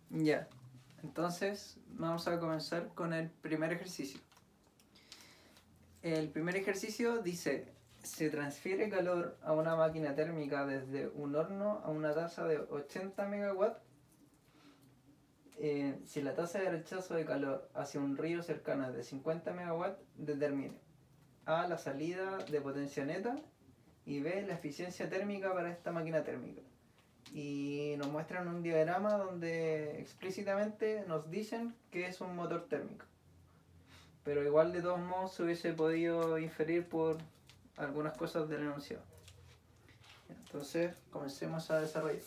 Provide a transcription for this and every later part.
Ya, entonces vamos a comenzar con el primer ejercicio. El primer ejercicio dice: se transfiere calor a una máquina térmica desde un horno a una tasa de 80 megawatts. Si la tasa de rechazo de calor hacia un río cercano es de 50 megawatts, determine A, la salida de potencia neta, y B, la eficiencia térmica para esta máquina térmica. Y nos muestran un diagrama donde explícitamente nos dicen que es un motor térmico. Pero igual de todos modos se hubiese podido inferir por algunas cosas del enunciado. Entonces comencemos a desarrollar.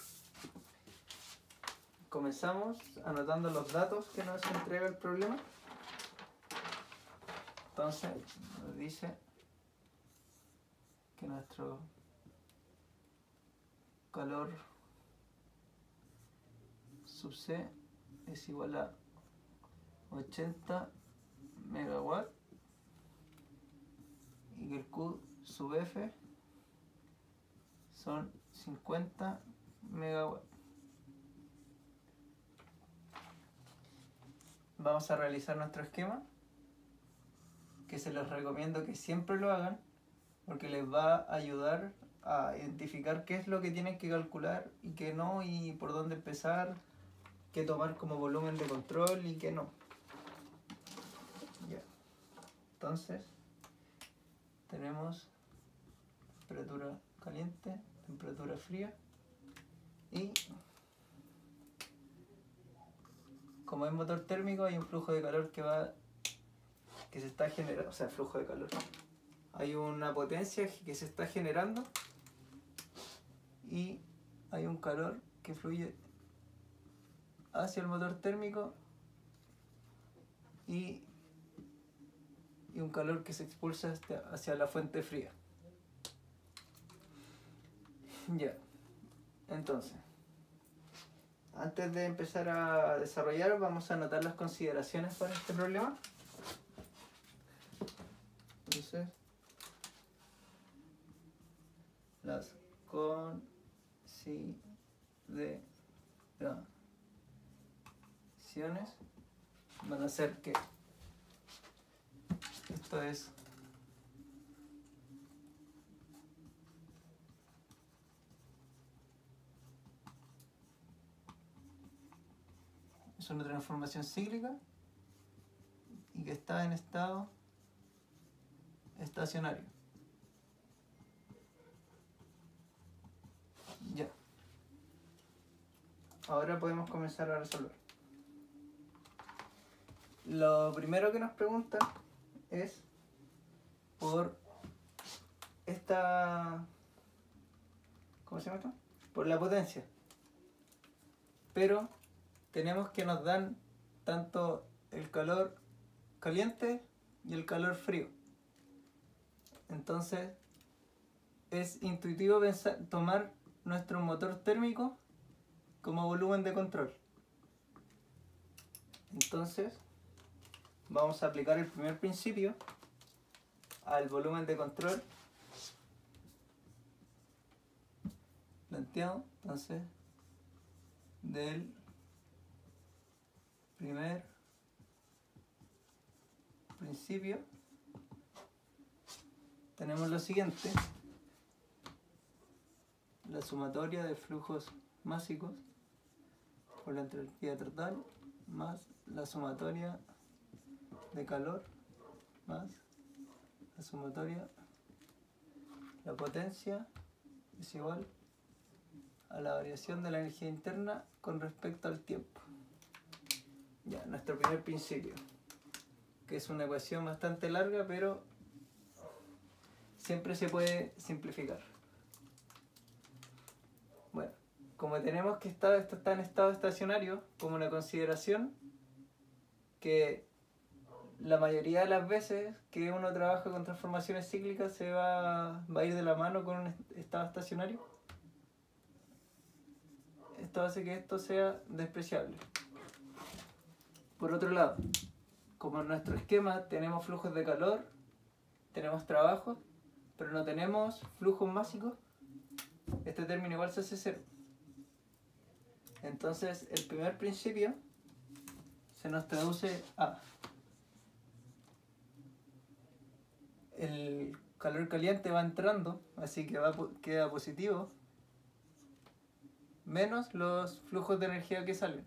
Comenzamos anotando los datos que nos entrega el problema. Entonces nos dice que nuestro calor sub C es igual a 80 megawatts y que el Q sub F son 50 megawatts. Vamos a realizar nuestro esquema, que se los recomiendo que siempre lo hagan porque les va a ayudar a identificar qué es lo que tienen que calcular y qué no, y por dónde empezar, qué tomar como volumen de control y qué no. Ya. Entonces tenemos temperatura caliente, temperatura fría, y como es motor térmico hay un flujo de calor que se está generando, o sea, flujo de calor. Hay una potencia que se está generando y hay un calor que fluye hacia el motor térmico y un calor que se expulsa hacia la fuente fría. Ya, entonces, antes de empezar a desarrollar, vamos a anotar las consideraciones para este problema. Entonces, las consideraciones van a ser que esto es una transformación cíclica y que está en estado estacionario. Ya. Ahora podemos comenzar a resolver. Lo primero que nos pregunta es por esta... ¿Cómo se llama esto? Por la potencia. Pero tenemos que nos dan tanto el calor caliente y el calor frío. Entonces es intuitivo tomar nuestro motor térmico como volumen de control. Entonces vamos a aplicar el primer principio al volumen de control planteado. Entonces, del primer principio tenemos lo siguiente: la sumatoria de flujos másicos por la entropía total más la sumatoria de calor más la sumatoria, la potencia es igual a la variación de la energía interna con respecto al tiempo. Ya, nuestro primer principio, que es una ecuación bastante larga, pero siempre se puede simplificar. Bueno, como tenemos que esto está en estado estacionario, como una consideración, que la mayoría de las veces que uno trabaja con transformaciones cíclicas se va a ir de la mano con un estado estacionario. Esto hace que esto sea despreciable. Por otro lado, como en nuestro esquema tenemos flujos de calor, tenemos trabajos, pero no tenemos flujos másicos, este término igual se hace cero. Entonces el primer principio se nos traduce a el calor caliente va entrando, así que queda positivo, menos los flujos de energía que salen.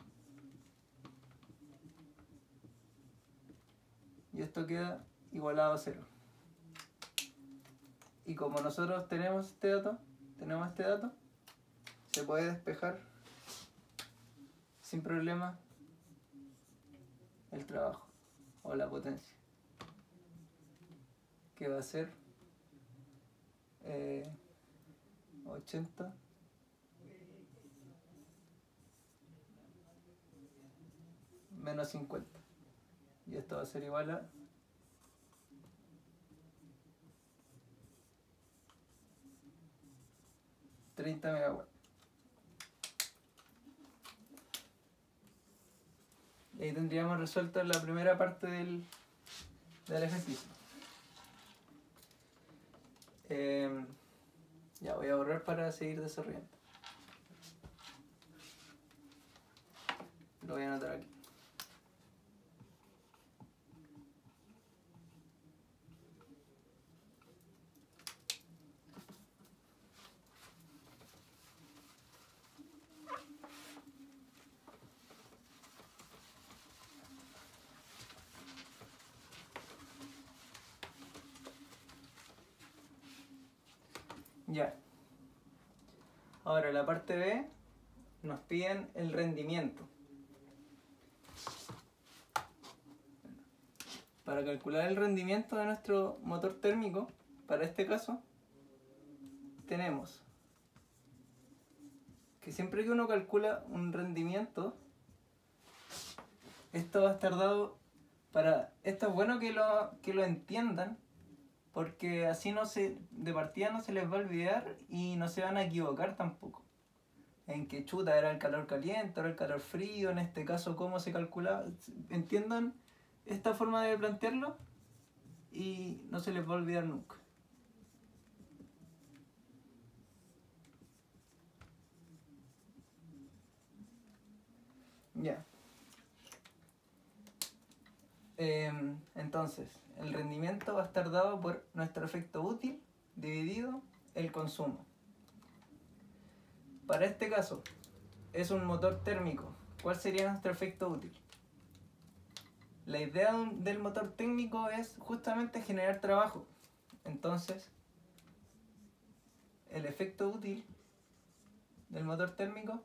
Y esto queda igualado a 0. Y como nosotros tenemos este dato, se puede despejar sin problema el trabajo o la potencia, que va a ser 80 menos 50. Y esto va a ser igual a 30 megawatts. Y ahí tendríamos resuelta la primera parte del ejercicio. Ya voy a borrar para seguir desarrollando. Lo voy a anotar aquí. Ya. Ahora la parte B nos piden el rendimiento. Para calcular el rendimiento de nuestro motor térmico, para este caso, tenemos que siempre que uno calcula un rendimiento, esto va a estar dado esto es bueno que lo entiendan, porque así de partida no se les va a olvidar y no se van a equivocar tampoco. En que chuta era el calor caliente, era el calor frío, en este caso cómo se calculaba. Entiendan esta forma de plantearlo y no se les va a olvidar nunca. Ya. Entonces, el rendimiento va a estar dado por nuestro efecto útil dividido el consumo. Para este caso, es un motor térmico. ¿Cuál sería nuestro efecto útil? La idea del motor térmico es justamente generar trabajo. Entonces, el efecto útil del motor térmico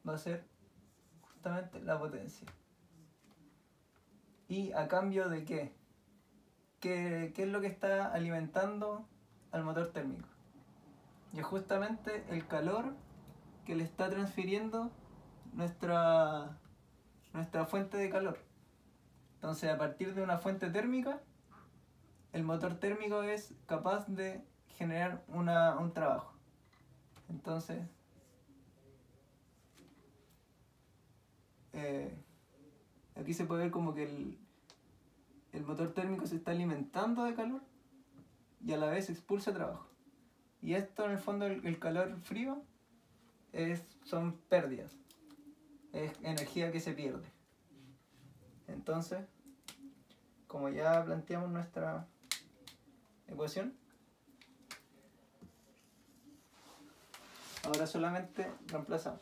va a ser justamente la potencia. ¿Y a cambio de qué? ¿Qué es lo que está alimentando al motor térmico? Y es justamente el calor que le está transfiriendo nuestra fuente de calor. Entonces, a partir de una fuente térmica, el motor térmico es capaz de generar un trabajo. Entonces, aquí se puede ver como que el motor térmico se está alimentando de calor y a la vez expulsa trabajo. Y esto, en el fondo, el calor frío son pérdidas, es energía que se pierde. Entonces, como ya planteamos nuestra ecuación, ahora solamente reemplazamos.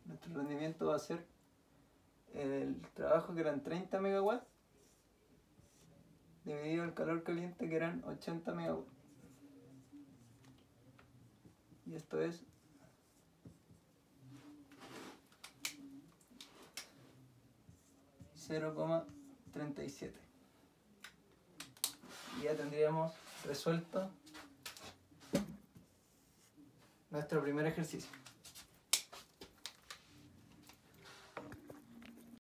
Nuestro rendimiento va a ser el trabajo, que eran 30 megawatts, dividido el calor caliente, que eran 80 megawatts. Y esto es 0,37. Y ya tendríamos resuelto nuestro primer ejercicio.